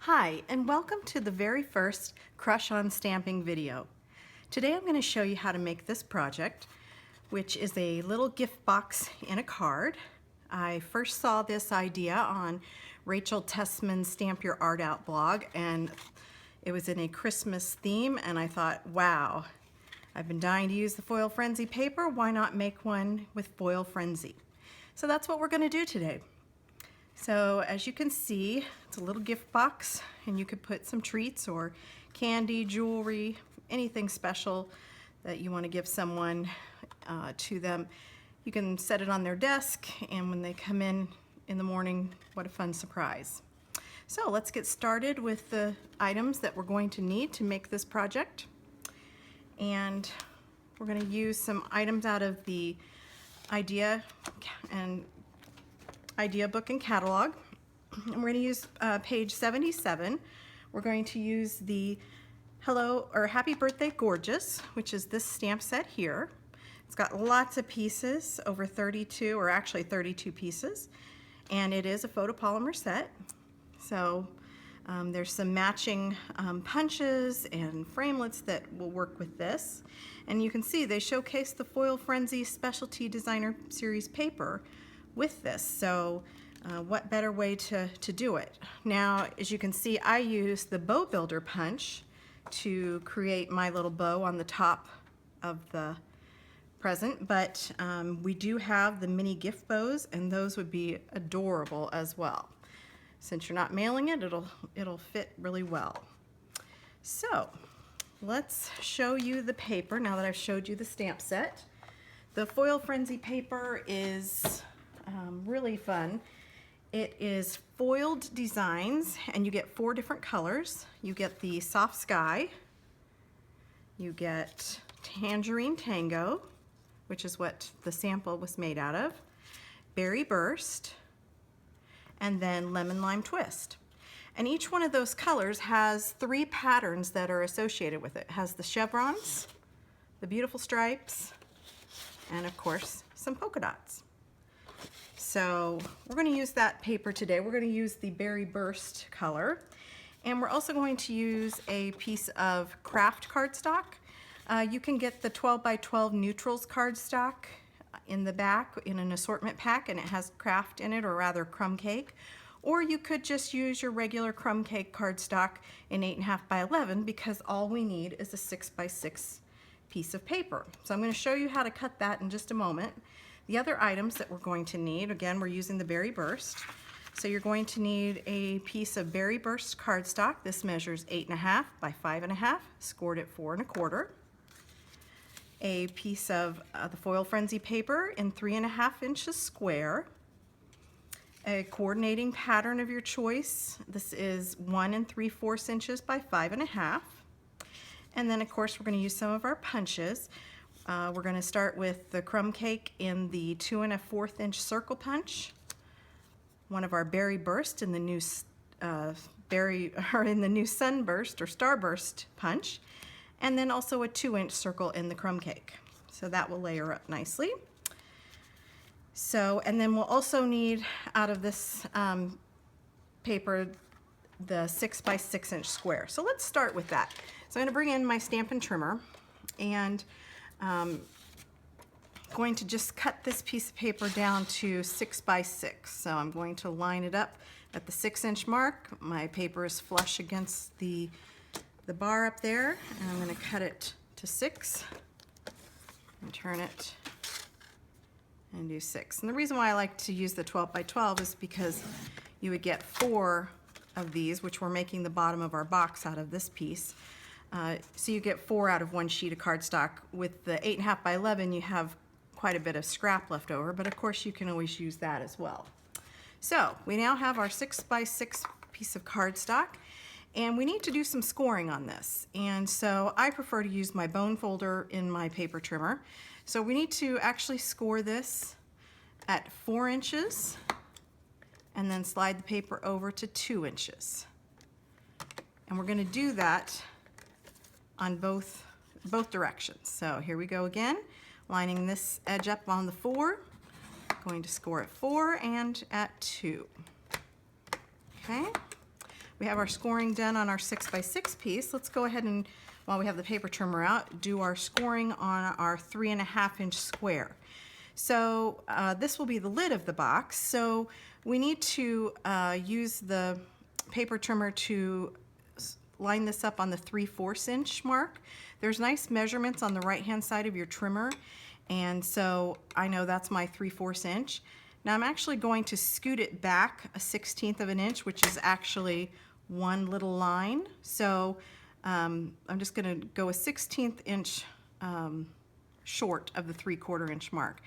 Hi, and welcome to the very first Crush on Stamping video. Today I'm going to show you how to make this project, which is a little gift box in a card. I first saw this idea on Rachel Tessman's Stamp Your Art Out blog, and it was in a Christmas theme, and I thought, wow, I've been dying to use the Foil Frenzy paper. Why not make one with Foil Frenzy? So that's what we're going to do today. So as you can see, it's a little gift box, and you could put some treats or candy, jewelry, anything special that you want to give someone to them. You can set it on their desk, and when they come in the morning, what a fun surprise. So let's get started with the items that we're going to need to make this project. And we're going to use some items out of the idea book and catalog. And we're going to use page 77. We're going to use the Hello or Happy Birthday Gorgeous, which is this stamp set here. It's got lots of pieces, over 32, or actually 32 pieces, and it is a photopolymer set. So there's some matching punches and framelits that will work with this. And you can see they showcase the Foil Frenzy Specialty Designer Series paper with this. So what better way to do it? Now, as you can see, I use the bow builder punch to create my little bow on the top of the present, but we do have the mini gift bows, and those would be adorable as well. Since you're not mailing it, it'll fit really well. So let's show you the paper now that I've showed you the stamp set. The Foil Frenzy paper is really fun. It is foiled designs, and you get 4 different colors. You get the Soft Sky, you get Tangerine Tango, which is what the sample was made out of, Berry Burst, and then Lemon Lime Twist. And each one of those colors has 3 patterns that are associated with it. It has the chevrons, the beautiful stripes, and of course some polka dots. So we're going to use that paper today. We're going to use the Berry Burst color, and we're also going to use a piece of craft cardstock. You can get the 12 by 12 neutrals cardstock in the back in an assortment pack, and it has craft in it, or rather crumb cake. Or you could just use your regular crumb cake cardstock in 8.5 by 11, because all we need is a 6 by 6 piece of paper. So I'm going to show you how to cut that in just a moment. The other items that we're going to need, again, we're using the Berry Burst. So you're going to need a piece of Berry Burst cardstock. This measures 8.5 by 5.5, scored at 4 1/4. A piece of the Foil Frenzy paper in 3.5 inches square. A coordinating pattern of your choice. This is 1 3/4 inches by 5.5. And then, of course, we're going to use some of our punches. We're going to start with the crumb cake in the 2 1/4 inch circle punch. One of our Berry Burst in the new Sunburst or Starburst punch, and then also a 2-inch circle in the crumb cake. So that will layer up nicely. So, and then we'll also need out of this paper the 6 by 6 inch square. So let's start with that. So I'm going to bring in my Stampin' Trimmer, and going to just cut this piece of paper down to 6 by 6. So I'm going to line it up at the 6-inch mark. My paper is flush against the bar up there, and I'm going to cut it to 6 and turn it and do 6. And the reason why I like to use the 12 by 12 is because you would get 4 of these, which we're making the bottom of our box out of this piece. So you get 4 out of 1 sheet of cardstock. With the 8.5 by 11, you have quite a bit of scrap left over, but of course you can always use that as well. So we now have our 6 by 6 piece of cardstock, and we need to do some scoring on this. And so I prefer to use my bone folder in my paper trimmer. So we need to actually score this at 4 inches, and then slide the paper over to 2 inches. And we're going to do that on both directions. So here we go again, lining this edge up on the 4, going to score at 4 and at 2. Okay, we have our scoring done on our 6x6 piece. Let's go ahead and, while we have the paper trimmer out, do our scoring on our 3.5-inch square. So this will be the lid of the box. So we need to use the paper trimmer to line this up on the 3/4 inch mark. There's nice measurements on the right hand side of your trimmer, and so I know that's my 3/4 inch. Now I'm actually going to scoot it back a 1/16 of an inch, which is actually one little line. So I'm just going to go a 1/16 inch short of the 3/4 inch mark.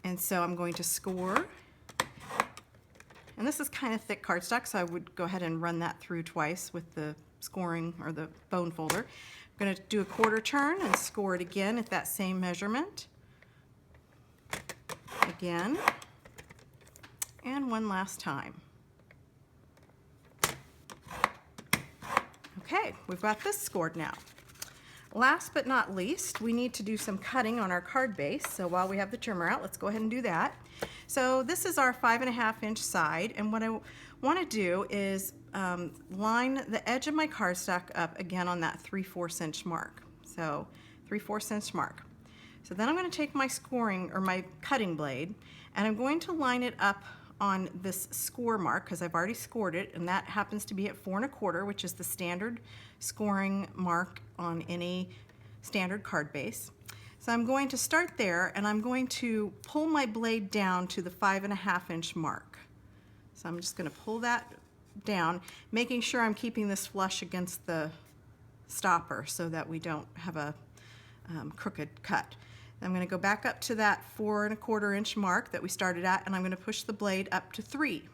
And so I'm going to score. And this is kind of thick cardstock, so I would go ahead and run that through twice with the scoring or the bone folder. I'm going to do a 1/4 turn and score it again at that same measurement. Again. And one last time. Okay, we've got this scored now. Last but not least, we need to do some cutting on our card base. So while we have the trimmer out, let's go ahead and do that. So this is our 5.5-inch side, and what I want to do is line the edge of my cardstock up again on that 3/4 inch mark. So 3/4 inch mark. So then I'm going to take my scoring or my cutting blade, and I'm going to line it up on this score mark because I've already scored it, and that happens to be at 4 1/4, which is the standard scoring mark on any standard card base. So I'm going to start there, and I'm going to pull my blade down to the 5.5-inch mark. So I'm just going to pull that down, making sure I'm keeping this flush against the stopper so that we don't have a crooked cut. I'm going to go back up to that 4 1/4 inch mark that we started at, and I'm going to push the blade up to 3.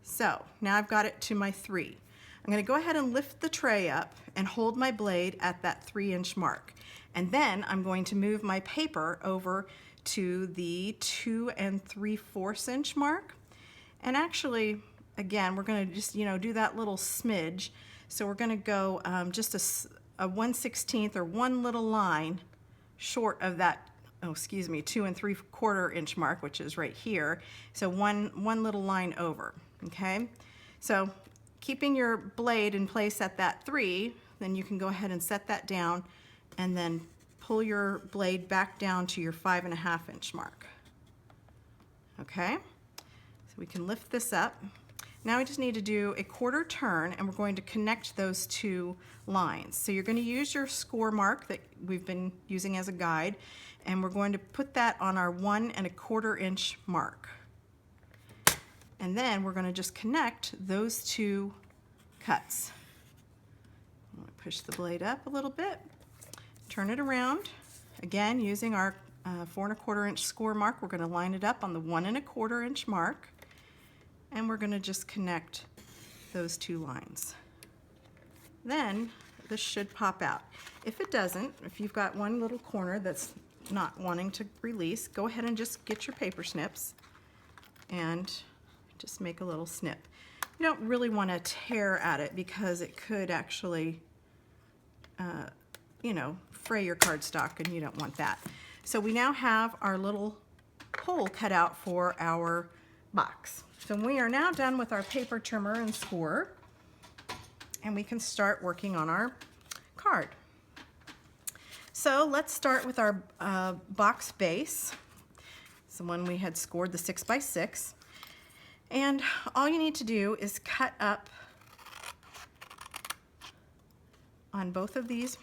So now I've got it to my 3. I'm going to go ahead and lift the tray up and hold my blade at that 3-inch mark. And then I'm going to move my paper over to the 2 3/4 inch mark. And actually, again, we're going to just, do that little smidge. So we're going to go just a 1/16 or one little line short of that, 2 3/4 inch mark, which is right here. So one little line over, okay? So keeping your blade in place at that 3, then you can go ahead and set that down and then pull your blade back down to your 5.5-inch mark. Okay, so we can lift this up. Now we just need to do a 1/4 turn, and we're going to connect those two lines. So you're going to use your score mark that we've been using as a guide, and we're going to put that on our 1 1/4 inch mark. And then we're going to just connect those two cuts. I'm going to push the blade up a little bit, turn it around. Again, using our 4 1/4 inch score mark, we're going to line it up on the 1 1/4 inch mark, and we're going to just connect those two lines. Then this should pop out. If it doesn't, if you've got one little corner that's not wanting to release, go ahead and just get your paper snips and just make a little snip. You don't really want to tear at it because it could actually, fray your cardstock, and you don't want that. So we now have our little hole cut out for our box. So we are now done with our paper trimmer and score, and we can start working on our card. So let's start with our box base. It's the one we had scored, the 6x6. And all you need to do is cut up on both of these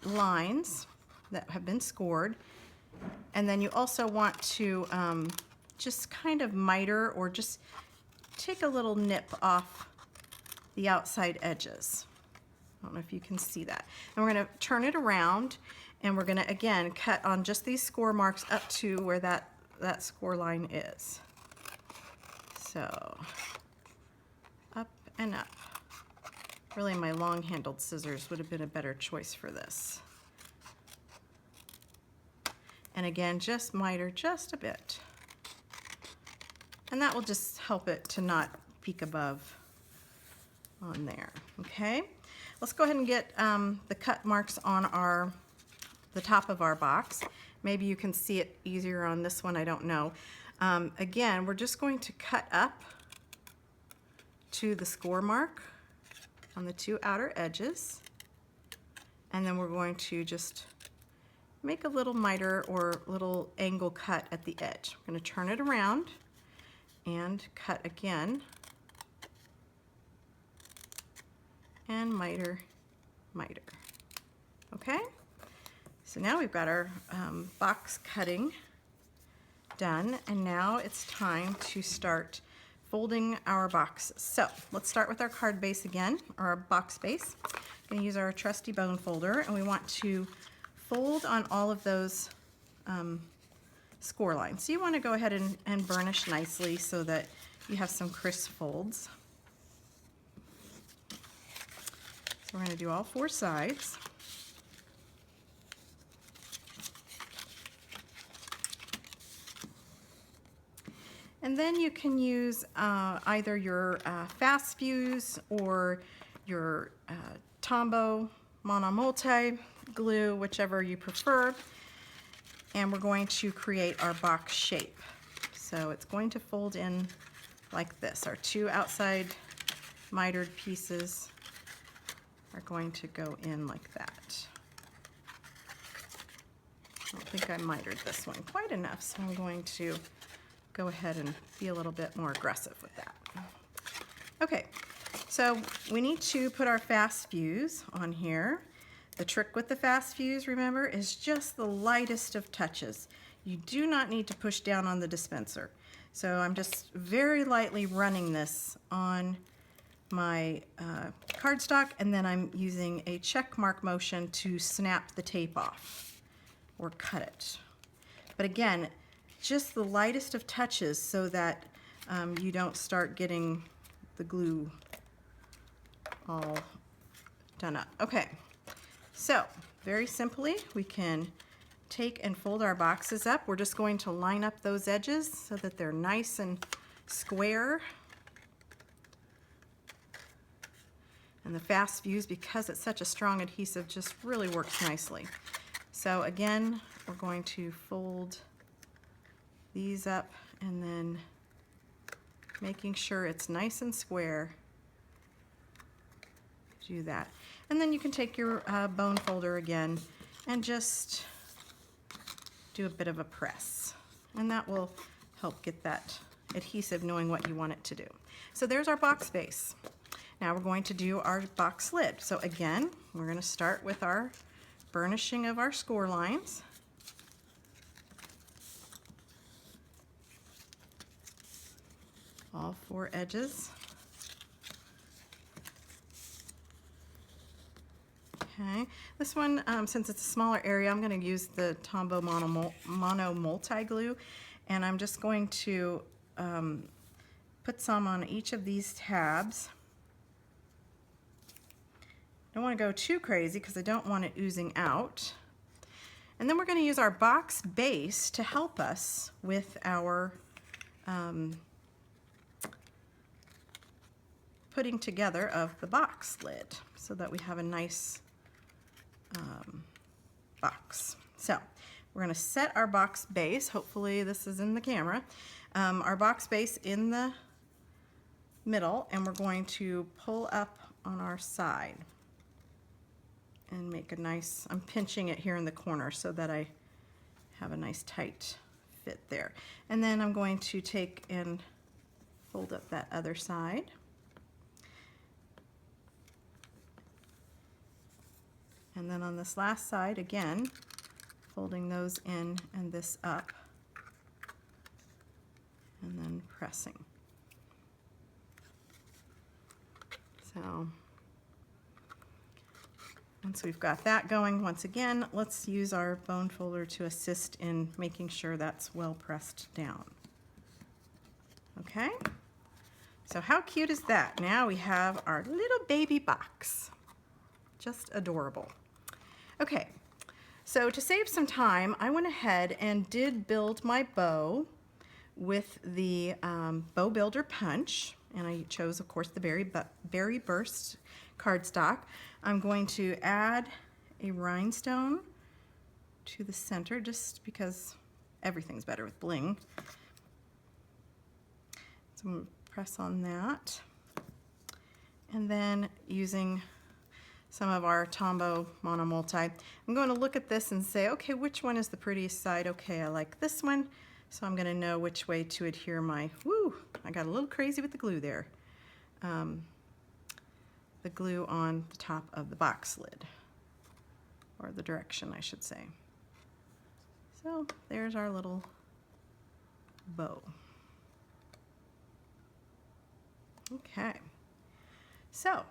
lines that have been scored. And then you also want to just kind of miter or just take a little nip off the outside edges. I don't know if you can see that. And we're going to turn it around, and we're going to again cut on just these score marks up to where that score line is. So up and up. Really, my long-handled scissors would have been a better choice for this. And again, just miter just a bit. And that will just help it to not peek above on there, okay? Let's go ahead and get the cut marks on the top of our box. Maybe you can see it easier on this one, I don't know. Again, we're just going to cut up to the score mark on the two outer edges, and then we're going to just make a little miter or little angle cut at the edge. I'm going to turn it around and cut again, and miter, miter. Okay, so now we've got our box cutting done, and now it's time to start folding our boxes. So let's start with our card base again, or our box base. I'm going to use our trusty bone folder, and we want to fold on all of those score lines. So you want to go ahead and burnish nicely so that you have some crisp folds. So we're going to do all four sides. And then you can use either your fast fuse or your Tombow monomulti glue, whichever you prefer. And we're going to create our box shape. So it's going to fold in like this. Our two outside mitered pieces are going to go in like that. I don't think I mitered this one quite enough, so I'm going to go ahead and be a little bit more aggressive with that. Okay, so we need to put our fast fuse on here. The trick with the fast fuse, remember, is just the lightest of touches. You do not need to push down on the dispenser. So I'm just very lightly running this on my cardstock, and then I'm using a check mark motion to snap the tape off or cut it. But again, just the lightest of touches so that you don't start getting the glue all done up. Okay, so very simply we can take and fold our boxes up. We're just going to line up those edges so that they're nice and square. And the fast fuse, because it's such a strong adhesive, just really works nicely. So again, we're going to fold these up and then making sure it's nice and square. Do that. And then you can take your bone folder again and just do a bit of a press. And that will help get that adhesive knowing what you want it to do. So there's our box base. Now we're going to do our box lid. So again, we're going to start with our burnishing of our score lines. All four edges. Okay, this one, since it's a smaller area, I'm going to use the Tombow Mono Multi Glue, and I'm just going to put some on each of these tabs. Don't want to go too crazy because I don't want it oozing out. And then we're going to use our box base to help us with our putting together of the box lid so that we have a nice box. So we're going to set our box base, hopefully this is in the camera, our box base in the middle, and we're going to pull up on our side and make a nice, I'm pinching it here in the corner so that I have a nice tight fit there. And then I'm going to take and fold up that other side. And then on this last side, again, folding those in and this up, and then pressing. So once we've got that going, once again, let's use our bone folder to assist in making sure that's well pressed down. Okay, so how cute is that? Now we have our little baby box. Just adorable. Okay, so to save some time, I went ahead and did build my bow with the Bow Builder Punch, and I chose, of course, the Berry Burst cardstock. I'm going to add a rhinestone to the center just because everything's better with bling. So I'm going to press on that. And then using some of our Tombow Mono Multi, I'm going to look at this and say, okay, which one is the prettiest side? Okay, I like this one, so I'm going to know which way to adhere my, I got a little crazy with the glue there. The glue on the top of the box lid, or the direction, I should say. So there's our little bow. Okay, so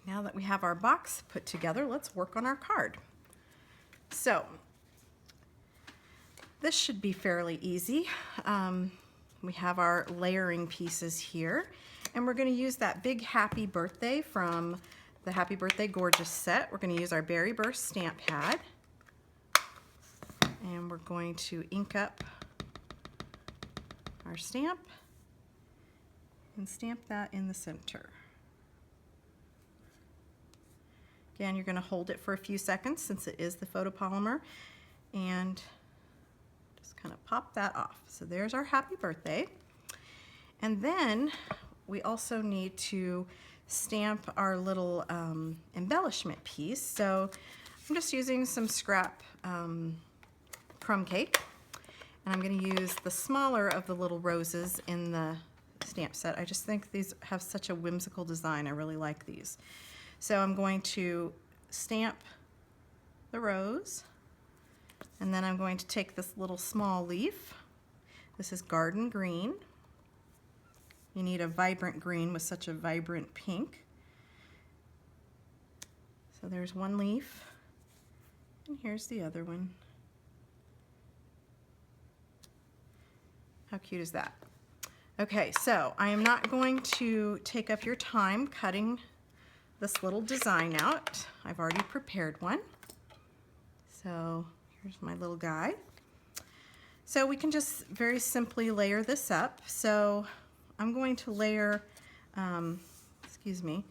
now that we have our box put together, let's work on our card. So this should be fairly easy. We have our layering pieces here, and we're going to use that big happy birthday from the Happy Birthday Gorgeous set. We're going to use our Berry Burst stamp pad, and we're going to ink up our stamp and stamp that in the center. Again, you're going to hold it for a few seconds since it is the photopolymer, and just kind of pop that off. So there's our happy birthday. And then we also need to stamp our little embellishment piece. So I'm just using some scrap crumb cake, and I'm going to use the smaller of the little roses in the stamp set. I just think these have such a whimsical design. I really like these. So I'm going to stamp the rose, and then I'm going to take this little small leaf. This is garden green. You need a vibrant green with such a vibrant pink. So there's one leaf, and here's the other one. How cute is that? Okay, so I am not going to take up your time cutting this little design out. I've already prepared one. So here's my little guy. So we can just very simply layer this up. So I'm going to layer, excuse me,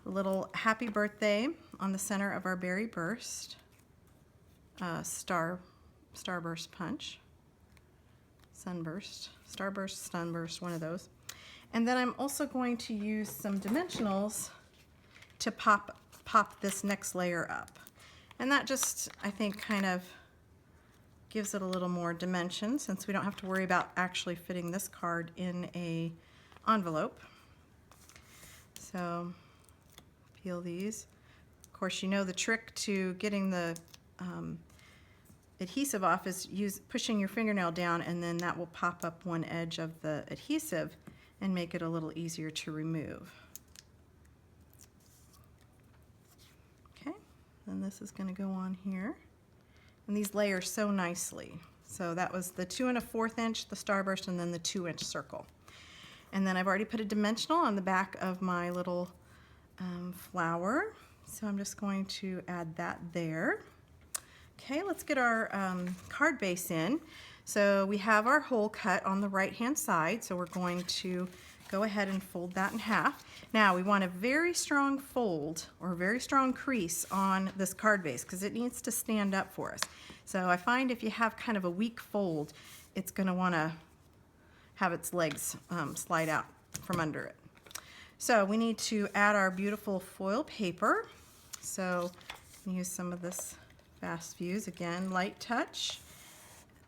a little happy birthday on the center of our Berry Burst Starburst punch. Sunburst, Starburst, Sunburst, one of those. And then I'm also going to use some dimensionals to pop this next layer up. And that just, I think, kind of gives it a little more dimension since we don't have to worry about actually fitting this card in a envelope. So peel these. Of course, you know the trick to getting the adhesive off is pushing your fingernail down, and then that will pop up one edge of the adhesive and make it a little easier to remove. Okay, then this is going to go on here, and these layer so nicely. So that was the 2 1/4 inch, the starburst, and then the 2-inch circle. And then I've already put a dimensional on the back of my little flower, so I'm just going to add that there. Okay, let's get our card base in. So we have our hole cut on the right hand side, so we're going to go ahead and fold that in half. Now we want a very strong fold or very strong crease on this card base because it needs to stand up for us. So I find if you have kind of a weak fold, it's going to want to have its legs slide out from under it. So we need to add our beautiful foil paper. So use some of this Fast Fuse, again, light touch.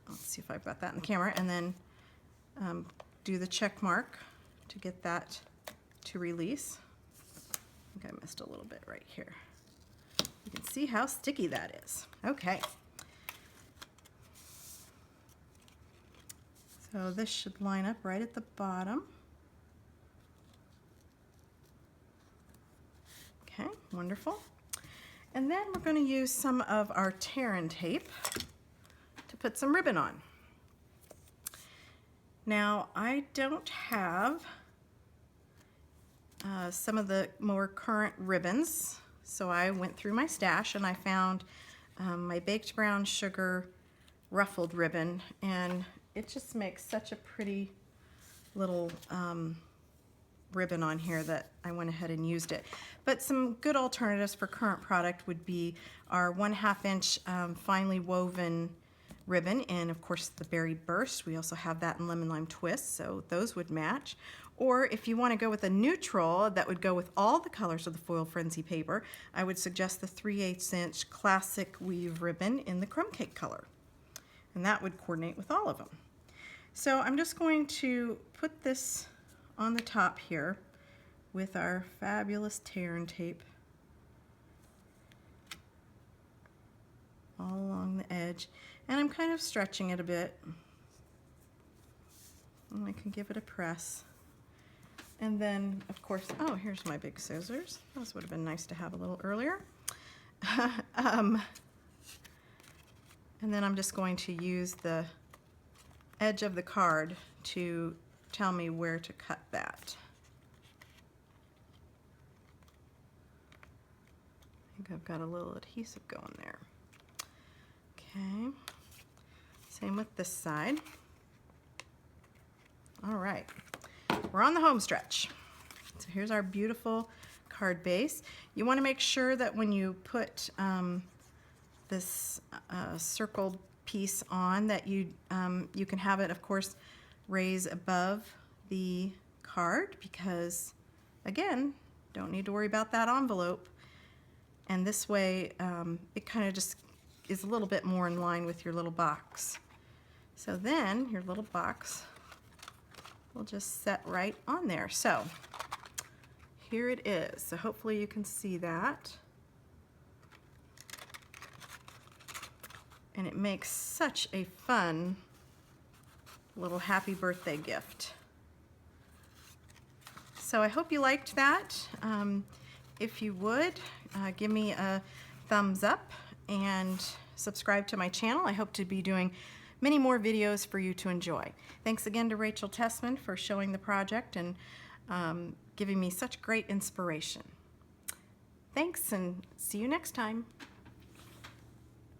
Let's see if I've got that in the camera, and then do the check mark to get that to release. I think I missed a little bit right here. You can see how sticky that is. Okay. So this should line up right at the bottom. Okay, wonderful. And then we're going to use some of our tear-in tape to put some ribbon on. Now, I don't have some of the more current ribbons, so I went through my stash and I found my baked brown sugar ruffled ribbon, and it just makes such a pretty little ribbon on here that I went ahead and used it. But some good alternatives for current product would be our 1/2 inch finely woven ribbon, and of course the Berry Burst. We also have that in Lemon Lime Twist, so those would match. Or if you want to go with a neutral that would go with all the colors of the Foil Frenzy paper, I would suggest the 3/8 inch classic weave ribbon in the crumb cake color. And that would coordinate with all of them. So I'm just going to put this on the top here with our fabulous tear and tape all along the edge. And I'm kind of stretching it a bit. And I can give it a press. And then, of course, oh, here's my big scissors. Those would have been nice to have a little earlier. And then I'm just going to use the edge of the card to tell me where to cut that. I think I've got a little adhesive going there. Okay, same with this side. All right, we're on the home stretch. So here's our beautiful card base. You want to make sure that when you put this circled piece on that you can have it, of course, raise above the card because, again, don't need to worry about that envelope. And this way it kind of just is a little bit more in line with your little box. So then your little box will just set right on there. So here it is. So hopefully you can see that. And it makes such a fun little happy birthday gift. So I hope you liked that. If you would, give me a thumbs up and subscribe to my channel. I hope to be doing many more videos for you to enjoy. Thanks again to Rachel Tessman for showing the project and giving me such great inspiration. Thanks, and see you next time.